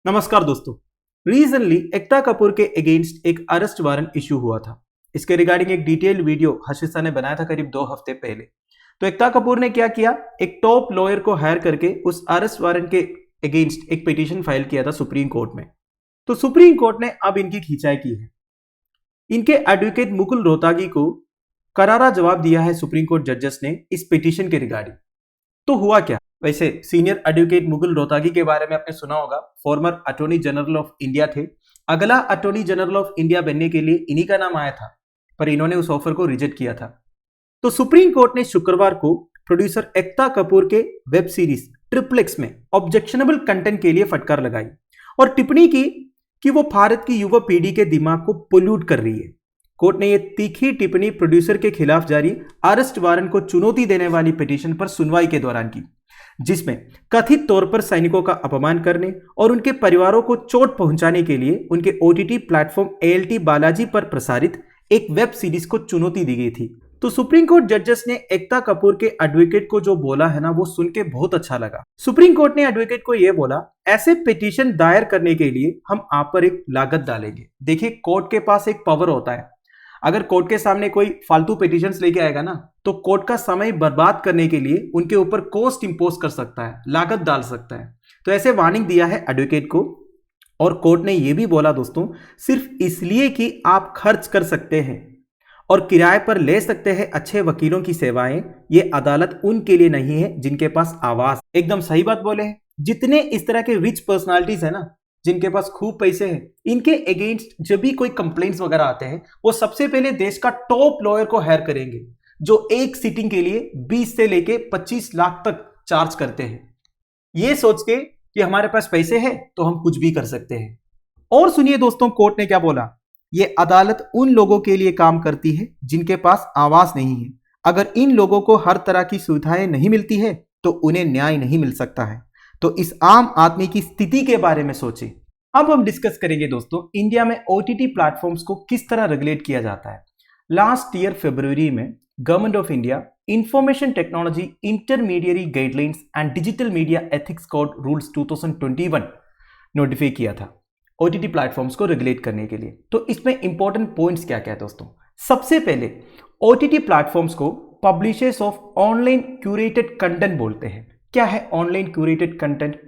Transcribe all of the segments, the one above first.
नमस्कार दोस्तों। रिसेंटली एकता कपूर के अगेंस्ट एक अरेस्ट वारंट इशू हुआ था। इसके रिगार्डिंग एक डिटेल्ड वीडियो हर्षिता ने बनाया था करीब 2 हफ्ते पहले। तो एकता कपूर ने क्या किया, एक टॉप लॉयर को हायर करके उस अरेस्ट वारंट के अगेंस्ट एक पिटीशन फाइल किया था सुप्रीम कोर्ट में। तो सुप्रीम कोर्ट ने अब इनकी खिंचाई की है। इनके एडवोकेट मुकुल रोहतगी को करारा जवाब दिया है सुप्रीम कोर्ट जजेस ने इस पिटीशन के रिगार्डिंग। तो हुआ क्या? वैसे सीनियर एडवोकेट मुकुल रोहतगी के बारे में आपने सुना होगा, farmer attorney general of India थे। अगला अटॉर्नी जनरल ऑफ इंडिया बनने के लिए इन्हीं का नाम आया था, पर इन्होंने उस ऑफर को रिजेक्ट किया था। तो सुप्रीम कोर्ट ने शुक्रवार को प्रोड्यूसर एकता कपूर के वेब सीरीज ट्रिप्लेक्स में ऑब्जेक्शनेबल कंटेंट के लिए फटकार लगाई और टिप्पणी की कि वो भारत की युवा पीढ़ी के दिमाग को पोल्यूट कर रही है। कोर्ट ने यह तीखी टिप्पणी प्रोड्यूसर के खिलाफ जारी अरेस्ट वारंट को चुनौती देने वाली पिटीशन पर सुनवाई के दौरान की, जिसमें कथित तौर पर सैनिकों का अपमान करने और उनके परिवारों को चोट पहुंचाने के लिए उनके ओटीटी प्लेटफॉर्म ALT बालाजी पर प्रसारित एक वेब सीरीज को चुनौती दी गई थी। तो सुप्रीम कोर्ट जजेस ने एकता कपूर के एडवोकेट को जो बोला है ना, वो सुन के बहुत अच्छा लगा। सुप्रीम कोर्ट ने एडवोकेट को यह बोला, ऐसे पिटीशन दायर करने के लिए हम आप पर एक लागत डालेंगे। देखिए, कोर्ट के पास एक पावर होता है। अगर कोर्ट के सामने कोई फालतू पिटीशंस लेके आएगा ना, तो कोर्ट का समय बर्बाद करने के लिए उनके ऊपर कॉस्ट इंपोज कर सकता है, लागत डाल सकता है। तो ऐसे वार्निंग दिया है एडवोकेट को। और कोर्ट ने यह भी बोला दोस्तों, सिर्फ इसलिए कि आप खर्च कर सकते हैं और किराए पर ले सकते हैं अच्छे वकीलों की सेवाएं, ये अदालत उनके लिए नहीं है जिनके पास आवाज। एकदम सही बात बोले हैं। जितने इस तरह के रिच पर्सनालिटीज है ना, जिनके पास खूब पैसे हैं, इनके अगेंस्ट जब भी कोई कंप्लेंट्स वगैरह आते हैं, वो सबसे पहले देश का टॉप लॉयर को हायर करेंगे, जो एक सिटिंग के लिए 20 से लेके 25 लाख तक चार्ज करते हैं, ये सोच के कि हमारे पास पैसे हैं तो हम कुछ भी कर सकते हैं। और सुनिए दोस्तों, कोर्ट ने क्या बोला। ये अदालत उन लोगों के लिए काम करती है जिनके पास आवाज नहीं है। अगर इन लोगों को हर तरह की सुविधाएं नहीं मिलती है तो उन्हें न्याय नहीं मिल सकता है। तो इस आम आदमी की स्थिति के बारे में सोचें। अब हम डिस्कस करेंगे दोस्तों, इंडिया में OTT प्लेटफॉर्म्स को किस तरह रेगुलेट किया जाता है। लास्ट ईयर फरवरी में government of India information technology intermediary guidelines and digital media ethics code rules 2021 notify किया था OTT प्लेटफॉर्म्स को रेगुलेट करने के लिए। तो इसमें इंपॉर्टेंट पॉइंट्स क्या क्या है दोस्तों। सबसे पहले, OTT प्लेटफॉर्म्स को publishers of online curated content बोलते हैं। क्या है online curated content?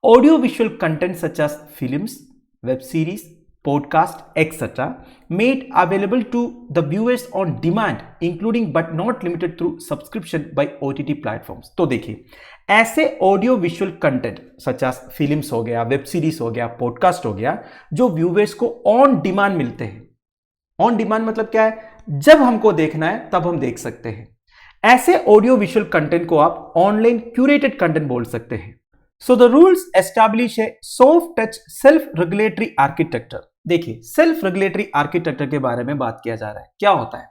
Audio visual content such as films, web series, podcast, etc. made available to the viewers on demand, including but not limited through subscription by OTT platforms. तो देखिए, ऐसे audio visual content such as films हो गया, web series हो गया, podcast हो गया, जो व्यूवर्स को ऑन डिमांड मिलते हैं। ऑन डिमांड मतलब क्या है? जब हमको देखना है तब हम देख सकते हैं। ऐसे ऑडियो विजुअल कंटेंट को आप ऑनलाइन क्यूरेटेड कंटेंट बोल सकते हैं। So the rules establish a soft touch self-regulatory architecture. देखिए, सेल्फ रेगुलेटरी आर्किटेक्चर के बारे में बात किया जा रहा है। क्या होता है?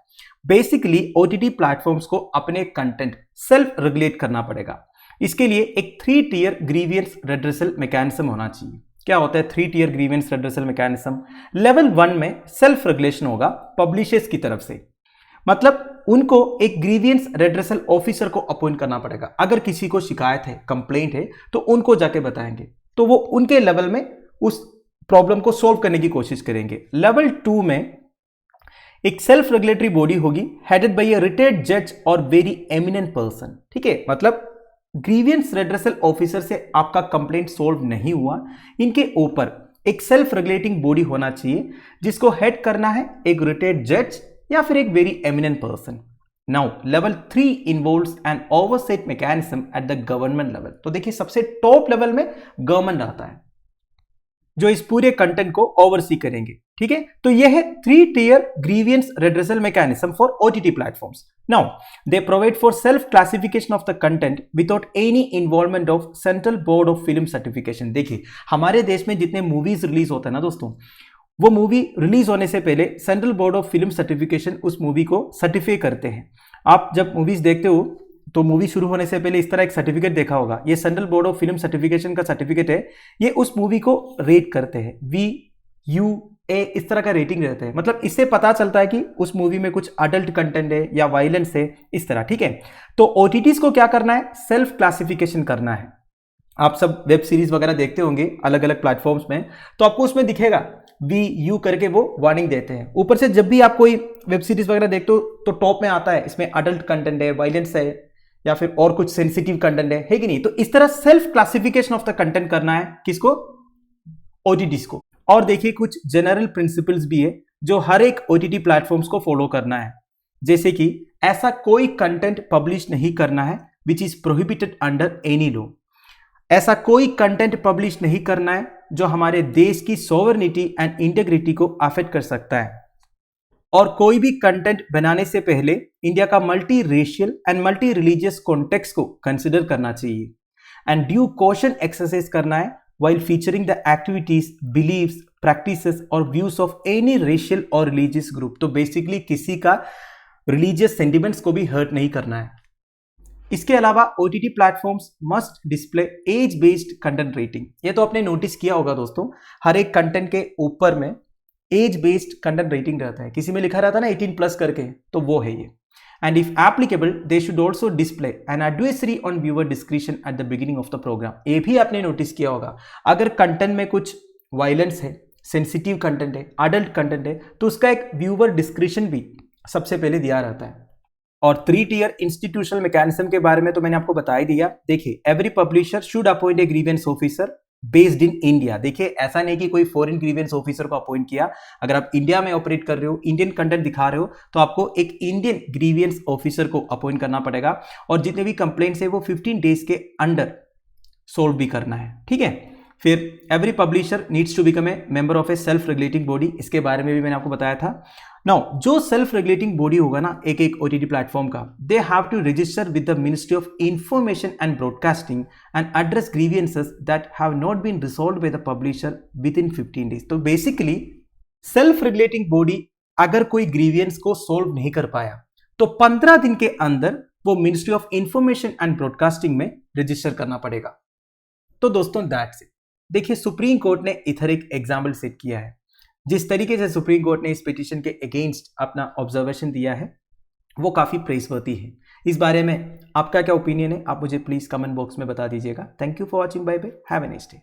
बेसिकली OTT प्लेटफॉर्म्स को अपने कंटेंट सेल्फ रेगुलेट करना पड़ेगा। इसके लिए एक 3 टियर ग्रीवियंस रेड्रेसल मैकेनिज्म होना चाहिए। क्या होता है 3 tier grievance redressal mechanism? Level 1 में सेल्फ रेगुलेशन होगा पब्लिशर्स की तरफ से, मतलब उनको एक ग्रीवियंस रेड्रेसल ऑफिसर को अपॉइंट करना पड़ेगा। अगर किसी को शिकायत है, कंप्लेंट है, तो उनको जाके बताएंगे, तो वो उनके लेवल में उस प्रॉब्लम को सॉल्व करने की कोशिश करेंगे। लेवल 2 में एक सेल्फ रेगुलेटरी बॉडी होगी हेडेड बाय अ रिटायर्ड जज और वेरी एमिनेंट पर्सन। ठीक है, मतलब ग्रीवियंस रेड्रेसल ऑफिसर से आपका कंप्लेंट सॉल्व नहीं हुआ, इनके ऊपर एक सेल्फ रेगुलेटिंग बॉडी होना चाहिए जिसको हेड करना है एक रिटायर्ड जज या फिर एक very eminent person. Now level 3 involves an oversight mechanism at the government level. तो देखिए, सबसे टॉप लेवल में गवर्नमेंट आता है जो इस पूरे कंटेंट को ओवरसी करेंगे। ठीक है, तो यह है 3 tier grievance redressal mechanism for OTT platforms. Now they provide for self classification of the content without any involvement of central board of film certification. देखिए, हमारे देश में जितने मूवीज रिलीज होते हैं ना दोस्तों, वो मूवी रिलीज होने से पहले central board of film certification उस मूवी को सर्टिफाई करते हैं। आप जब मूवीज देखते हो तो मूवी शुरू होने से पहले इस तरह एक सर्टिफिकेट देखा होगा, ये central board of film certification का सर्टिफिकेट है। ये उस मूवी को रेट करते हैं, VUA इस तरह का रेटिंग रहता है। मतलब इससे पता चलता है कि उस मूवी में कुछ अडल्ट कंटेंट है या वायलेंस है, इस तरह। ठीक है, तो OTTs को क्या करना है? सेल्फ क्लासिफिकेशन करना है। आप सब वेब सीरीज वगैरह देखते होंगे अलग अलग प्लेटफॉर्म्स में, तो आपको उसमें दिखेगा VU करके वो वार्निंग देते हैं। ऊपर से जब भी आप कोई वेब सीरीज वगैरह देखते हो तो टॉप में आता है इसमें अडल्ट कंटेंट है, वायलेंस है, या फिर और कुछ सेंसिटिव कंटेंट है कि नहीं। तो इस तरह self classification of the content करना है किसको, OTTs को। और देखिए कुछ जनरल प्रिंसिपल्स भी है जो हर एक OTT प्लेटफॉर्म्स को फॉलो करना है, जैसे कि ऐसा कोई कंटेंट पब्लिश नहीं करना है which is prohibited under any law. ऐसा कोई कंटेंट पब्लिश नहीं करना है जो हमारे देश की सॉवरेनिटी एंड इंटीग्रिटी को अफेक्ट कर सकता है। और कोई भी कंटेंट बनाने से पहले इंडिया का multi racial and multi religious context को कंसिडर करना चाहिए एंड ड्यू कॉशन एक्सरसाइज करना है while featuring the activities, beliefs, practices और views of any racial और religious group। तो बेसिकली किसी का रिलीजियस सेंटिमेंट्स को भी हर्ट नहीं करना है। इसके अलावा OTT platforms must display age based content rating. ये तो आपने नोटिस किया होगा दोस्तों, हर एक कंटेंट के ऊपर में एज बेस्ड कंटेंट रेटिंग रहता है। किसी में लिखा रहता है ना 18+ करके, तो वो है ये। And if applicable, they should also display an advisory on viewer discretion at the beginning of the program। ये भी आपने नोटिस किया होगा, अगर कंटेंट में कुछ वायलेंस है, सेंसिटिव कंटेंट है, अडल्ट कंटेंट है, तो उसका एक व्यूअर डिस्क्रिप्शन भी सबसे पहले दिया रहता है। और 3 टियर इंस्टीट्यूशनल मैकेनिज्म के बारे में तो मैंने आपको बता ही दिया। देखिए, every publisher should appoint a grievance officer based in India. देखिए, ऐसा नहीं कि कोई फॉरेन ग्रीवेंस ऑफिसर को अपॉइंट किया। अगर आप इंडिया में ऑपरेट कर रहे हो, इंडियन कंटेंट दिखा रहे हो, तो आपको एक इंडियन ग्रीवेंस ऑफिसर को अपॉइंट करना पड़ेगा और जितने भी कंप्लेंट्स है वो 15 डेज के अंडर सोल्व भी करना है, ठीक है। फिर every publisher needs to become a member of a self regulating body. इसके बारे में भी मैंने आपको बताया था। नाउ जो सेल्फ रेगुलेटिंग बॉडी होगा ना एक OTT प्लेटफॉर्म का, they have to register with the ministry of information and broadcasting and address grievances that have not been resolved by the publisher within 15 days. तो basically self regulating body अगर कोई grievance को solve नहीं कर पाया तो 15 दिन के अंदर वो ministry of information and broadcasting में रजिस्टर करना पड़ेगा। तो दोस्तों दैट्स इट। देखिए, सुप्रीम कोर्ट ने इधर एक एग्जाम्पल सेट किया है। जिस तरीके से सुप्रीम कोर्ट ने इस पिटीशन के अगेंस्ट अपना ऑब्जर्वेशन दिया है वो काफी प्रेसवर्दी है। इस बारे में आपका क्या ओपिनियन है, आप मुझे प्लीज कमेंट बॉक्स में बता दीजिएगा। Thank you for watching, bye bye, have a nice day.